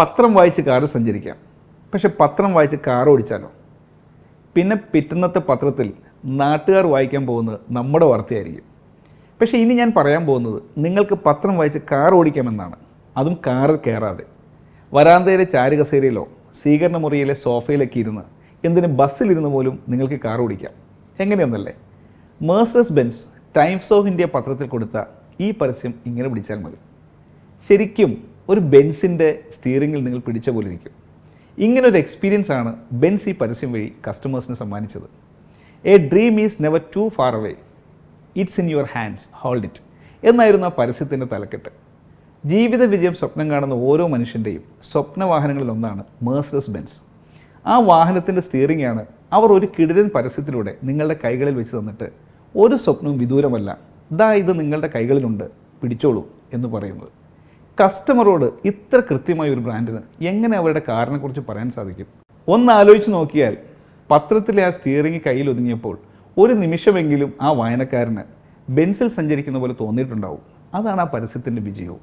പത്രം വായിച്ച് കാറ് സഞ്ചരിക്കാം, പക്ഷെ പത്രം വായിച്ച് കാർ ഓടിച്ചാലോ? പിന്നെ പിറ്റുന്നത്തെ പത്രത്തിൽ നാട്ടുകാർ വായിക്കാൻ പോകുന്നത് നമ്മുടെ വാർത്തയായിരിക്കും. പക്ഷേ ഇനി ഞാൻ പറയാൻ പോകുന്നത് നിങ്ങൾക്ക് പത്രം വായിച്ച് കാർ ഓടിക്കാമെന്നാണ്, അതും കാറിൽ കയറാതെ. വരാന്തയിലെ ചാരുകസേരയിലോ സ്വീകരണ മുറിയിലെ സോഫയിലൊക്കെ ഇരുന്ന്, എന്തിന് ബസ്സിലിരുന്ന് പോലും നിങ്ങൾക്ക് കാർ ഓടിക്കാം. എങ്ങനെയൊന്നല്ലേ? Mercedes Benz Times of India പത്രത്തിൽ കൊടുത്ത ഈ പരസ്യം ഇങ്ങനെ പിടിച്ചാൽ മതി. ശരിക്കും ഒരു ബെൻസിൻ്റെ സ്റ്റിയറിങ്ങിൽ നിങ്ങൾ പിടിച്ച പോലെ ഇരിക്കും. ഇങ്ങനൊരു എക്സ്പീരിയൻസ് ആണ് ബെൻസ് ഈ പരസ്യം വഴി കസ്റ്റമേഴ്സിന് സമ്മാനിച്ചത്. A dream is never to far away, it's in your hands, hold it എന്നായിരുന്നു ആ പരസ്യത്തിൻ്റെ തലക്കെട്ട്. ജീവിത വിജയം സ്വപ്നം കാണുന്ന ഓരോ മനുഷ്യൻ്റെയും സ്വപ്ന വാഹനങ്ങളിലൊന്നാണ് മെഴ്സഡസ് ബെൻസ്. ആ വാഹനത്തിൻ്റെ സ്റ്റിയറിംഗ് ആണ് അവർ ഒരു കിടിലൻ പരസ്യത്തിലൂടെ നിങ്ങളുടെ കൈകളിൽ വെച്ച് തന്നിട്ട്, ഒരു സ്വപ്നവും വിദൂരമല്ല, ദാ ഇത് നിങ്ങളുടെ കൈകളിലുണ്ട്, പിടിച്ചോളൂ എന്ന് പറയുന്നത്. കസ്റ്റമറോട് ഇത്ര കൃത്യമായ ഒരു ബ്രാൻഡിന് എങ്ങനെ അവരുടെ കാറിനെക്കുറിച്ച് പറയാൻ സാധിക്കും? ഒന്ന് ആലോചിച്ച് നോക്കിയാൽ പത്രത്തിലെ ആ സ്റ്റിയറിംഗ് കയ്യിൽ ഒതുങ്ങിയപ്പോൾ ഒരു നിമിഷമെങ്കിലും ആ വായനക്കാരന് ബെൻസിൽ സഞ്ചരിക്കുന്ന പോലെ തോന്നിയിട്ടുണ്ടാവും. അതാണ് ആ പരസ്യത്തിൻ്റെ വിജയവും.